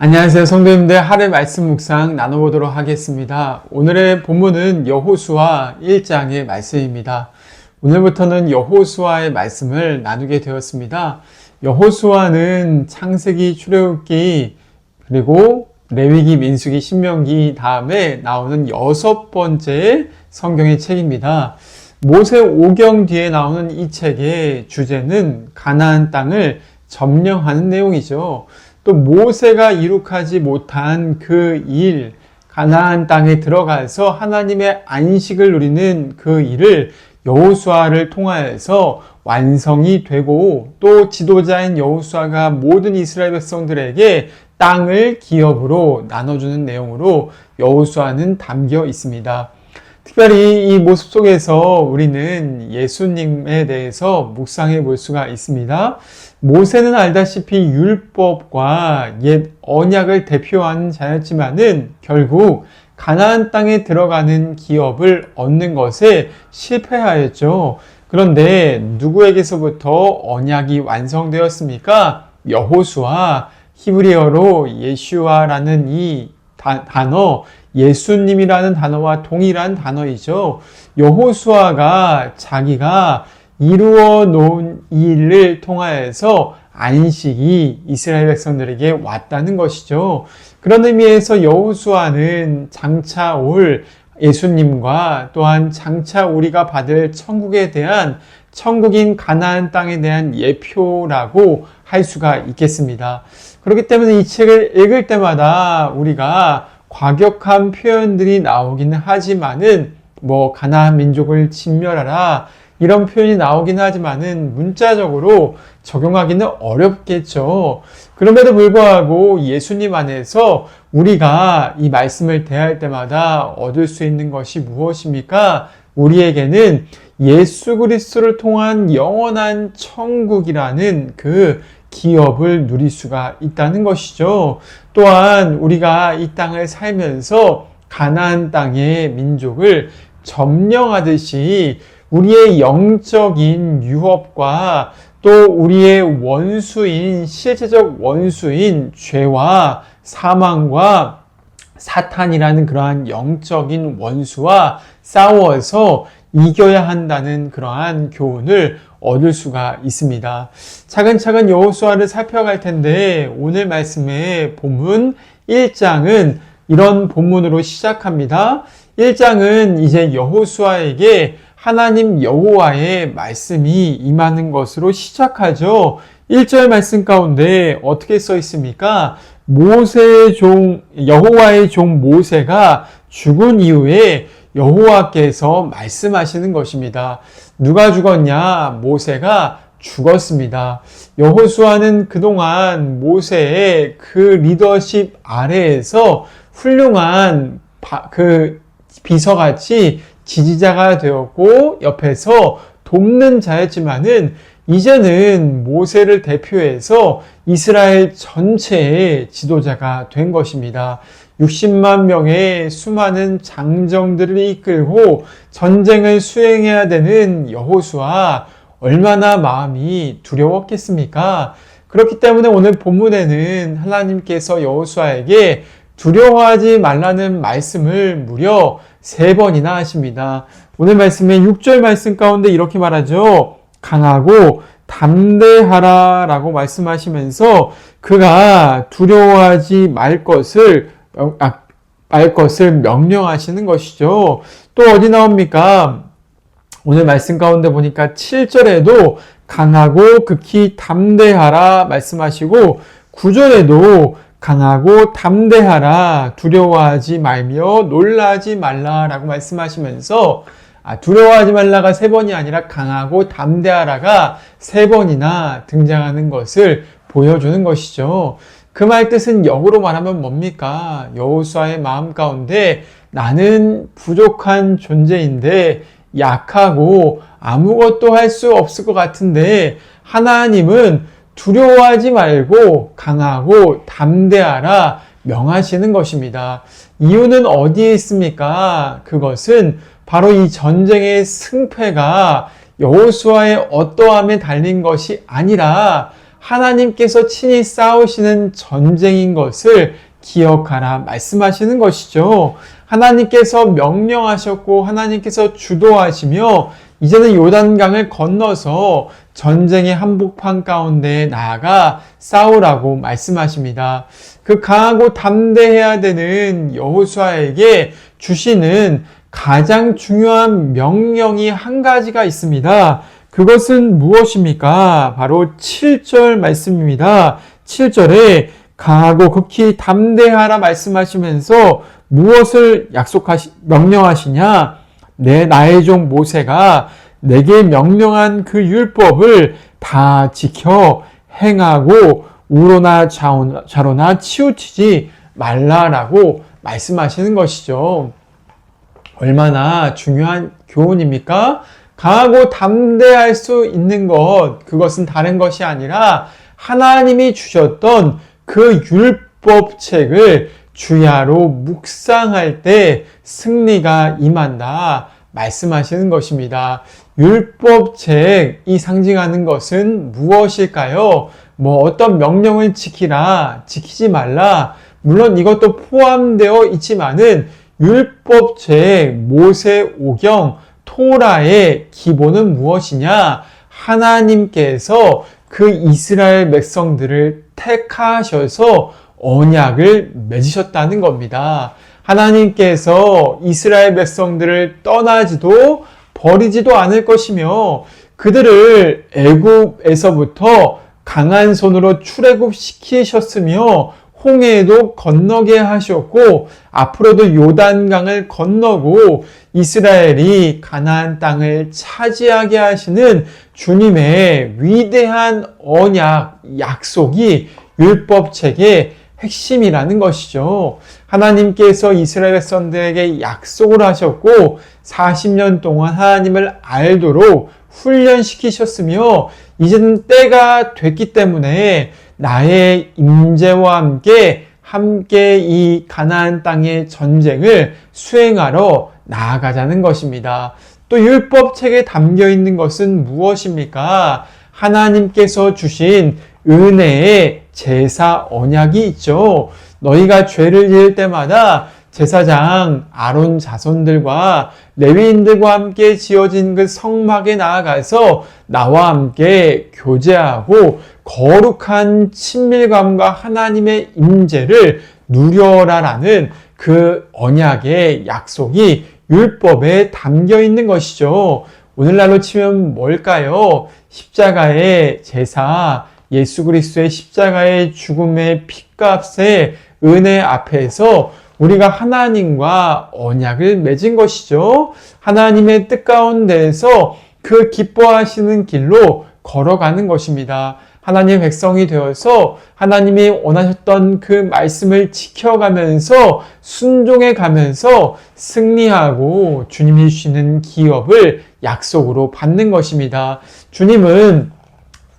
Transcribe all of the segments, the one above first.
안녕하세요. 성도님들, 하루의 말씀 묵상 나눠보도록 하겠습니다. 오늘의 본문은 여호수아 1장의 말씀입니다. 오늘부터는 여호수아의 말씀을 나누게 되었습니다. 여호수아는 창세기, 출애굽기, 그리고 레위기, 민수기, 신명기 다음에 나오는 6번째 성경의 책입니다. 모세 오경 뒤에 나오는 이 책의 주제는 가나안 땅을 점령하는 내용이죠. 또 모세가 이룩하지 못한 그 일, 가나안 땅에 들어가서 하나님의 안식을 누리는 그 일을 여호수아를 통하여서 완성이 되고, 또 지도자인 여호수아가 모든 이스라엘 백성들에게 땅을 기업으로 나눠주는 내용으로 여호수아는 담겨 있습니다. 특별히 이 모습 속에서 우리는 예수님에 대해서 묵상해 볼 수가 있습니다. 모세는 알다시피 율법과 옛 언약을 대표하는 자였지만은 결국 가나안 땅에 들어가는 기업을 얻는 것에 실패하였죠. 그런데 누구에게서부터 언약이 완성되었습니까? 여호수아, 히브리어로 예슈아라는 이 단어, 예수님이라는 단어와 동일한 단어이죠. 여호수아가 자기가 이루어 놓은 일을 통하여서 안식이 이스라엘 백성들에게 왔다는 것이죠. 그런 의미에서 여호수아는 장차 올 예수님과 또한 장차 우리가 받을 천국에 대한, 천국인 가나안 땅에 대한 예표라고 할 수가 있겠습니다. 그렇기 때문에 이 책을 읽을 때마다 우리가 과격한 표현들이 나오기는 하지만은 가나안 민족을 진멸하라 이런 표현이 나오긴 하지만은 문자적으로 적용하기는 어렵겠죠. 그럼에도 불구하고 예수님 안에서 우리가 이 말씀을 대할 때마다 얻을 수 있는 것이 무엇입니까? 우리에게는 예수 그리스도를 통한 영원한 천국이라는 그 기업을 누릴 수가 있다는 것이죠. 또한 우리가 이 땅을 살면서 가나안 땅의 민족을 점령하듯이 우리의 영적인 유업과 또 우리의 원수인, 실제적 원수인 죄와 사망과 사탄이라는 그러한 영적인 원수와 싸워서 이겨야 한다는 그러한 교훈을 얻을 수가 있습니다. 차근차근 여호수아를 살펴갈 텐데 오늘 말씀의 본문 1장은 이런 본문으로 시작합니다. 1장은 이제 여호수아에게 하나님 여호와의 말씀이 임하는 것으로 시작하죠. 1절 말씀 가운데 어떻게 써 있습니까? 여호와의 종 모세가 죽은 이후에 여호와께서 말씀하시는 것입니다. 누가 죽었냐? 모세가 죽었습니다. 여호수아는 그동안 모세의 그 리더십 아래에서 훌륭한 비서같이 지지자가 되었고 옆에서 돕는 자였지만은 이제는 모세를 대표해서 이스라엘 전체의 지도자가 된 것입니다. 60만 명의 수많은 장정들을 이끌고 전쟁을 수행해야 되는 여호수아, 얼마나 마음이 두려웠겠습니까? 그렇기 때문에 오늘 본문에는 하나님께서 여호수아에게 두려워하지 말라는 말씀을 무려 3번이나 하십니다. 오늘 말씀의 6절 말씀 가운데 이렇게 말하죠. 강하고 담대하라 라고 말씀하시면서 그가 두려워하지 말 것을 명령하시는 것이죠. 또 어디 나옵니까? 오늘 말씀 가운데 보니까 7절에도 강하고 극히 담대하라 말씀하시고 9절에도 강하고 담대하라, 두려워하지 말며 놀라지 말라라고 말씀하시면서 두려워하지 말라가 3번이 아니라 강하고 담대하라가 3번이나 등장하는 것을 보여주는 것이죠. 그 말 뜻은 역으로 말하면 뭡니까? 여호수아의 마음 가운데 나는 부족한 존재인데 약하고 아무것도 할 수 없을 것 같은데 하나님은 두려워하지 말고 강하고 담대하라 명하시는 것입니다. 이유는 어디에 있습니까? 그것은 바로 이 전쟁의 승패가 여호수아의 어떠함에 달린 것이 아니라 하나님께서 친히 싸우시는 전쟁인 것을 기억하라 말씀하시는 것이죠. 하나님께서 명령하셨고 하나님께서 주도하시며 이제는 요단강을 건너서 전쟁의 한복판 가운데 나아가 싸우라고 말씀하십니다. 그 강하고 담대해야 되는 여호수아에게 주시는 가장 중요한 명령이 한 가지가 있습니다. 그것은 무엇입니까? 바로 7절 말씀입니다. 7절에 강하고 극히 담대하라 말씀하시면서 무엇을 명령하시냐? 나의 종 모세가 내게 명령한 그 율법을 다 지켜 행하고 우로나 좌로나 치우치지 말라라고 말씀하시는 것이죠. 얼마나 중요한 교훈입니까? 강하고 담대할 수 있는 그것은 다른 것이 아니라 하나님이 주셨던 그 율법책을 주야로 묵상할 때 승리가 임한다 말씀하시는 것입니다. 율법책이 상징하는 것은 무엇일까요? 어떤 명령을 지키지 말라. 물론 이것도 포함되어 있지만은 율법책, 모세오경, 토라의 기본은 무엇이냐? 하나님께서 그 이스라엘 백성들을 택하셔서 언약을 맺으셨다는 겁니다. 하나님께서 이스라엘 백성들을 떠나지도 버리지도 않을 것이며 그들을 애굽에서부터 강한 손으로 출애굽시키셨으며 홍해도 건너게 하셨고 앞으로도 요단강을 건너고 이스라엘이 가나안 땅을 차지하게 하시는 주님의 위대한 언약, 약속이 율법책의 핵심이라는 것이죠. 하나님께서 이스라엘 백성들에게 약속을 하셨고 40년 동안 하나님을 알도록 훈련시키셨으며 이제는 때가 됐기 때문에 나의 임재와 함께 이 가나안 땅의 전쟁을 수행하러 나아가자는 것입니다. 또 율법책에 담겨 있는 것은 무엇입니까? 하나님께서 주신 은혜의 제사 언약이 있죠. 너희가 죄를 지을 때마다 제사장 아론 자손들과 레위인들과 함께 지어진 그 성막에 나아가서 나와 함께 교제하고 거룩한 친밀감과 하나님의 임재를 누려라라는 그 언약의 약속이 율법에 담겨 있는 것이죠. 오늘날로 치면 뭘까요? 십자가의 제사, 예수 그리스도의 십자가의 죽음의 피값의 은혜 앞에서 우리가 하나님과 언약을 맺은 것이죠. 하나님의 뜻 가운데에서 그 기뻐하시는 길로 걸어가는 것입니다. 하나님의 백성이 되어서 하나님이 원하셨던 그 말씀을 지켜가면서 순종해 가면서 승리하고 주님이 주시는 기업을 약속으로 받는 것입니다. 주님은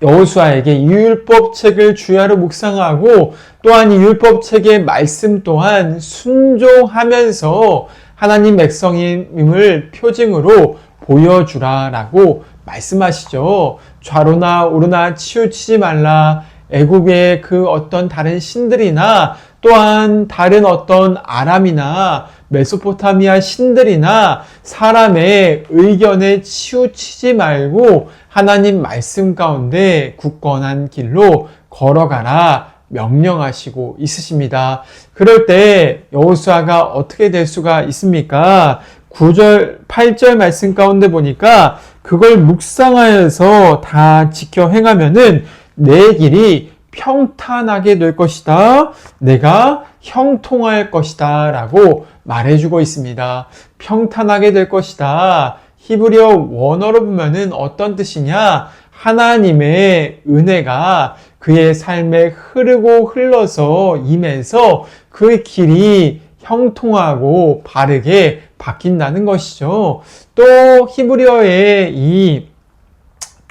여호수아에게 이 율법책을 주야로 묵상하고 또한 이 율법책의 말씀 또한 순종하면서 하나님 백성임을 표징으로 보여주라라고 말씀하시죠. 좌로나 우로나 치우치지 말라. 애굽의 그 어떤 다른 신들이나 또한 다른 어떤 아람이나 메소포타미아 신들이나 사람의 의견에 치우치지 말고 하나님 말씀 가운데 굳건한 길로 걸어가라 명령하시고 있으십니다. 그럴 때 여호수아가 어떻게 될 수가 있습니까? 9절, 8절 말씀 가운데 보니까 그걸 묵상하여서 다 지켜 행하면은 내 길이 평탄하게 될 것이다. 내가 형통할 것이다. 라고 말해주고 있습니다. 평탄하게 될 것이다. 히브리어 원어로 보면은 어떤 뜻이냐? 하나님의 은혜가 그의 삶에 흐르고 흘러서 임해서 그 길이 형통하고 바르게 바뀐다는 것이죠. 또 히브리어의 이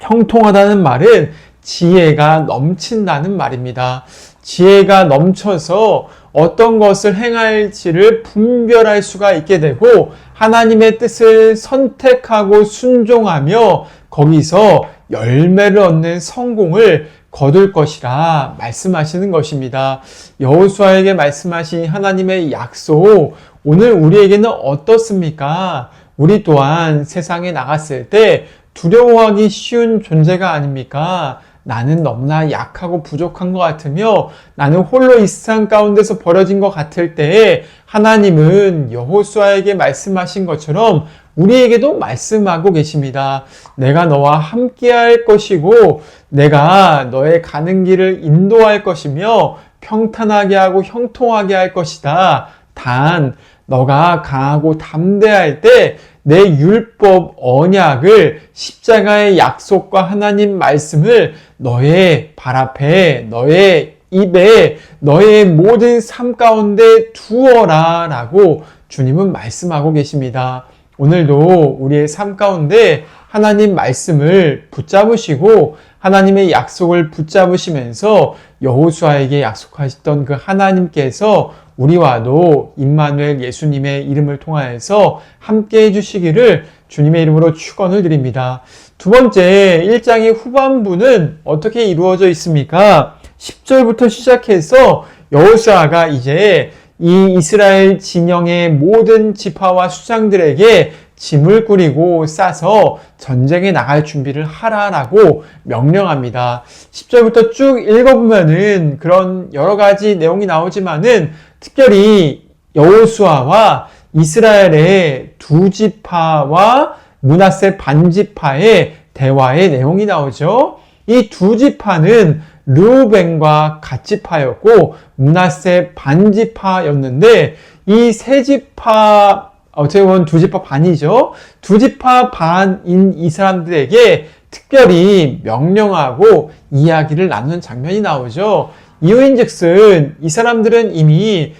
형통하다는 말은 지혜가 넘친다는 말입니다. 지혜가 넘쳐서 어떤 것을 행할지를 분별할 수가 있게 되고 하나님의 뜻을 선택하고 순종하며 거기서 열매를 얻는 성공을 거둘 것이라 말씀하시는 것입니다. 여호수아에게 말씀하신 하나님의 약속, 오늘 우리에게는 어떻습니까? 우리 또한 세상에 나갔을 때 두려워하기 쉬운 존재가 아닙니까? 나는 너무나 약하고 부족한 것 같으며 나는 홀로 이 세상 가운데서 버려진 것 같을 때에 하나님은 여호수아에게 말씀하신 것처럼 우리에게도 말씀하고 계십니다. 내가 너와 함께할 것이고 내가 너의 가는 길을 인도할 것이며 평탄하게 하고 형통하게 할 것이다. 단 너가 강하고 담대할 때 내 율법 언약을 십자가의 약속과 하나님 말씀을 너의 발 앞에 너의 입에 너의 모든 삶 가운데 두어라 라고 주님은 말씀하고 계십니다. 오늘도 우리의 삶 가운데 하나님 말씀을 붙잡으시고 하나님의 약속을 붙잡으시면서 여호수아에게 약속하셨던 그 하나님께서 우리와도 임마누엘 예수님의 이름을 통하여서 함께 해주시기를 주님의 이름으로 축원을 드립니다. 두 번째, 1장의 후반부는 어떻게 이루어져 있습니까? 10절부터 시작해서 여호수아가 이제 이 이스라엘 진영의 모든 지파와 수장들에게 짐을 꾸리고 싸서 전쟁에 나갈 준비를 하라라고 명령합니다. 10절부터 쭉 읽어보면은 그런 여러 가지 내용이 나오지만은 특별히 여호수아와 이스라엘의 두 지파와 므낫세 반지파의 대화의 내용이 나오죠. 이 두 지파는 르우벤과 갓지파였고 므낫세 반지파였는데 이 세 지파 어떻게 보면 두 지파 반이죠. 두 지파 반인 이 사람들에게 특별히 명령하고 이야기를 나누는 장면이 나오죠. 이유인즉슨 이 사람들은 이미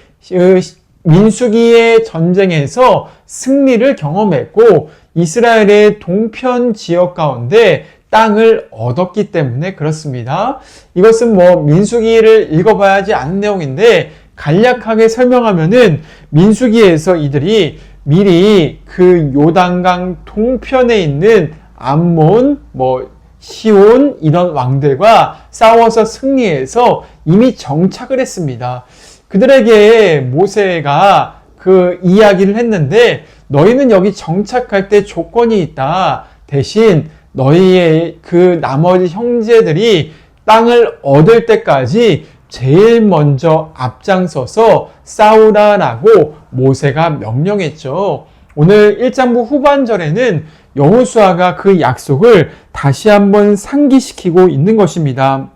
민수기의 전쟁에서 승리를 경험했고 이스라엘의 동편 지역 가운데 땅을 얻었기 때문에 그렇습니다. 이것은 민수기를 읽어봐야 하지 않은 내용인데 간략하게 설명하면은 민수기에서 이들이 미리 그 요단강 동편에 있는 암몬, 시온 이런 왕들과 싸워서 승리해서 이미 정착을 했습니다. 그들에게 모세가 그 이야기를 했는데 너희는 여기 정착할 때 조건이 있다. 대신 너희의 그 나머지 형제들이 땅을 얻을 때까지 제일 먼저 앞장서서 싸우라라고 모세가 명령했죠. 오늘 1장부 후반절에는 여호수아가 그 약속을 다시 한번 상기시키고 있는 것입니다.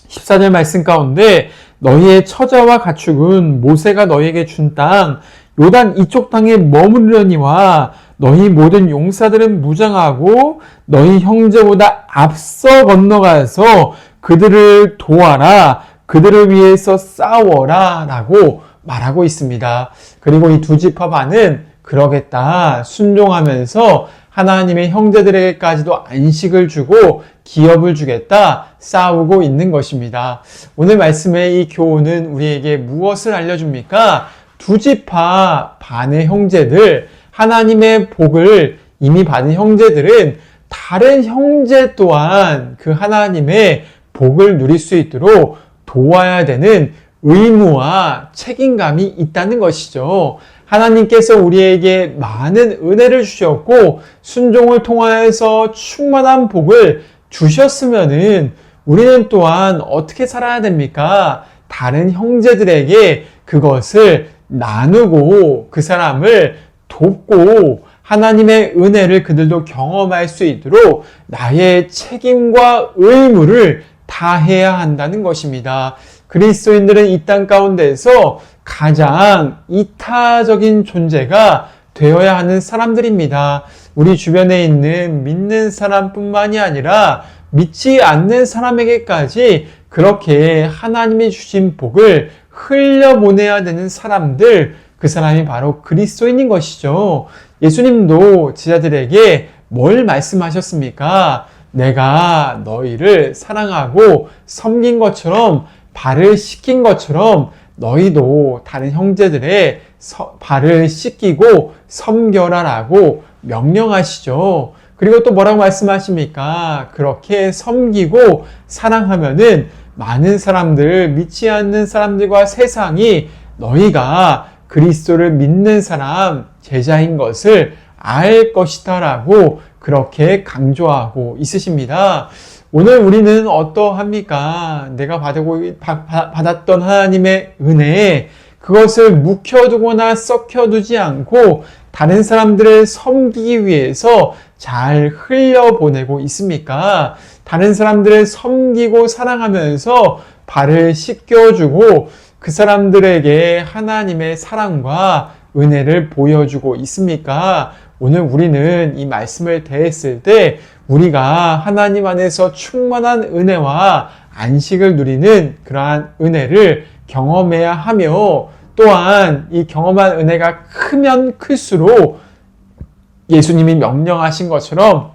14절 말씀 가운데 너희의 처자와 가축은 모세가 너희에게 준 땅 요단 이쪽 땅에 머무르려니와 너희 모든 용사들은 무장하고 너희 형제보다 앞서 건너가서 그들을 도와라. 그들을 위해서 싸워라 라고 말하고 있습니다. 그리고 이 두 지파 반은 그러겠다 순종하면서 하나님의 형제들에게까지도 안식을 주고 기업을 주겠다 싸우고 있는 것입니다. 오늘 말씀의 이 교훈은 우리에게 무엇을 알려줍니까? 두 지파 반의 형제들, 하나님의 복을 이미 받은 형제들은 다른 형제 또한 그 하나님의 복을 누릴 수 있도록 도와야 되는 의무와 책임감이 있다는 것이죠. 하나님께서 우리에게 많은 은혜를 주셨고 순종을 통하여서 충만한 복을 주셨으면은 우리는 또한 어떻게 살아야 됩니까? 다른 형제들에게 그것을 나누고 그 사람을 돕고 하나님의 은혜를 그들도 경험할 수 있도록 나의 책임과 의무를 다해야 한다는 것입니다. 그리스도인들은 이 땅 가운데서 가장 이타적인 존재가 되어야 하는 사람들입니다. 우리 주변에 있는 믿는 사람뿐만이 아니라 믿지 않는 사람에게까지 그렇게 하나님이 주신 복을 흘려보내야 되는 사람들, 그 사람이 바로 그리스도인인 것이죠. 예수님도 제자들에게 뭘 말씀하셨습니까? 내가 너희를 사랑하고 섬긴 것처럼 발을 씻긴 것처럼 너희도 다른 형제들의 발을 씻기고 섬겨라라고 명령하시죠. 그리고 또 뭐라고 말씀하십니까? 그렇게 섬기고 사랑하면은 많은 사람들, 믿지 않는 사람들과 세상이 너희가 그리스도를 믿는 사람, 제자인 것을 알 것이다 라고 그렇게 강조하고 있으십니다. 오늘 우리는 어떠합니까? 내가 받았던 하나님의 은혜에 그것을 묵혀두거나 썩혀두지 않고 다른 사람들을 섬기기 위해서 잘 흘려보내고 있습니까? 다른 사람들을 섬기고 사랑하면서 발을 씻겨주고 그 사람들에게 하나님의 사랑과 은혜를 보여주고 있습니까? 오늘 우리는 이 말씀을 대했을 때 우리가 하나님 안에서 충만한 은혜와 안식을 누리는 그러한 은혜를 경험해야 하며 또한 이 경험한 은혜가 크면 클수록 예수님이 명령하신 것처럼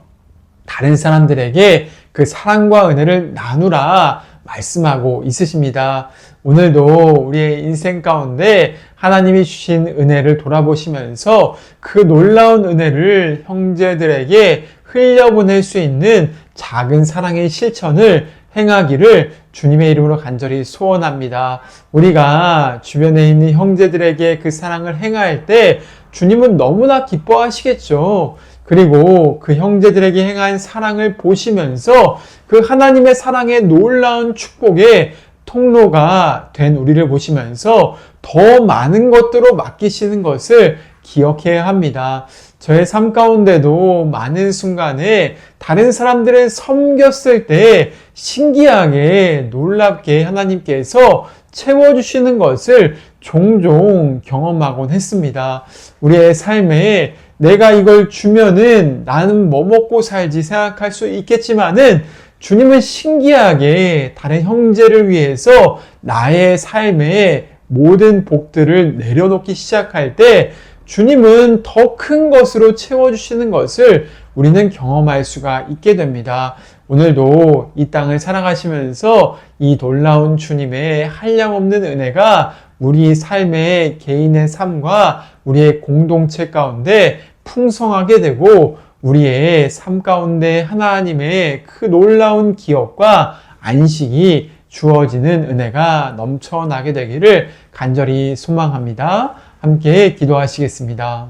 다른 사람들에게 그 사랑과 은혜를 나누라 말씀하고 있으십니다. 오늘도 우리의 인생 가운데 하나님이 주신 은혜를 돌아보시면서 그 놀라운 은혜를 형제들에게 흘려보낼 수 있는 작은 사랑의 실천을 행하기를 주님의 이름으로 간절히 소원합니다. 우리가 주변에 있는 형제들에게 그 사랑을 행할 때 주님은 너무나 기뻐하시겠죠. 그리고 그 형제들에게 행한 사랑을 보시면서 그 하나님의 사랑의 놀라운 축복의 통로가 된 우리를 보시면서 더 많은 것들로 맡기시는 것을 기억해야 합니다. 저의 삶 가운데도 많은 순간에 다른 사람들을 섬겼을 때 신기하게 놀랍게 하나님께서 채워주시는 것을 종종 경험하곤 했습니다. 우리의 삶에 내가 이걸 주면은 나는 뭐 먹고 살지 생각할 수 있겠지만은 주님은 신기하게 다른 형제를 위해서 나의 삶에 모든 복들을 내려놓기 시작할 때 주님은 더 큰 것으로 채워주시는 것을 우리는 경험할 수가 있게 됩니다. 오늘도 이 땅을 살아가시면서 이 놀라운 주님의 한량없는 은혜가 우리 삶의 개인의 삶과 우리의 공동체 가운데 풍성하게 되고 우리의 삶 가운데 하나님의 그 놀라운 기억과 안식이 주어지는 은혜가 넘쳐나게 되기를 간절히 소망합니다. 함께 기도하시겠습니다.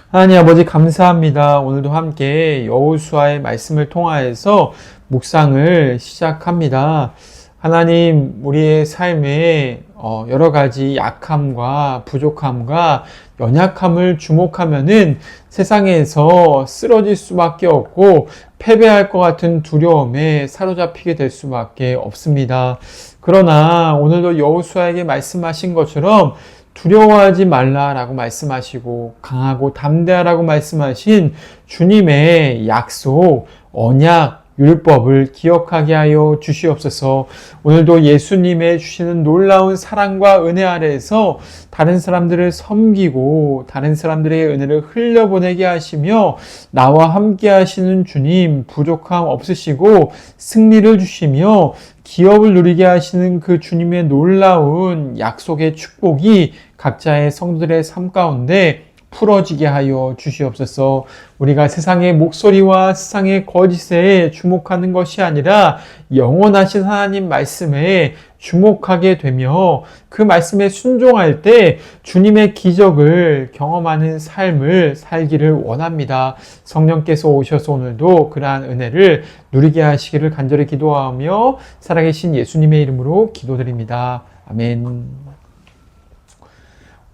하나님 아버지 감사합니다. 오늘도 함께 여호수아의 말씀을 통하여서 묵상을 시작합니다. 하나님, 우리의 삶에 여러 가지 약함과 부족함과 연약함을 주목하면은 세상에서 쓰러질 수밖에 없고 패배할 것 같은 두려움에 사로잡히게 될 수밖에 없습니다. 그러나 오늘도 여호수아에게 말씀하신 것처럼 두려워하지 말라라고 말씀하시고 강하고 담대하라고 말씀하신 주님의 약속, 언약, 율법을 기억하게 하여 주시옵소서. 오늘도 예수님의 주시는 놀라운 사랑과 은혜 아래에서 다른 사람들을 섬기고 다른 사람들의 은혜를 흘려보내게 하시며 나와 함께 하시는 주님 부족함 없으시고 승리를 주시며 기업을 누리게 하시는 그 주님의 놀라운 약속의 축복이 각자의 성도들의 삶 가운데 풀어지게 하여 주시옵소서. 우리가 세상의 목소리와 세상의 거짓에 주목하는 것이 아니라 영원하신 하나님 말씀에 주목하게 되며 그 말씀에 순종할 때 주님의 기적을 경험하는 삶을 살기를 원합니다. 성령께서 오셔서 오늘도 그러한 은혜를 누리게 하시기를 간절히 기도하며 살아계신 예수님의 이름으로 기도드립니다. 아멘.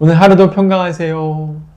오늘 하루도 평강하세요.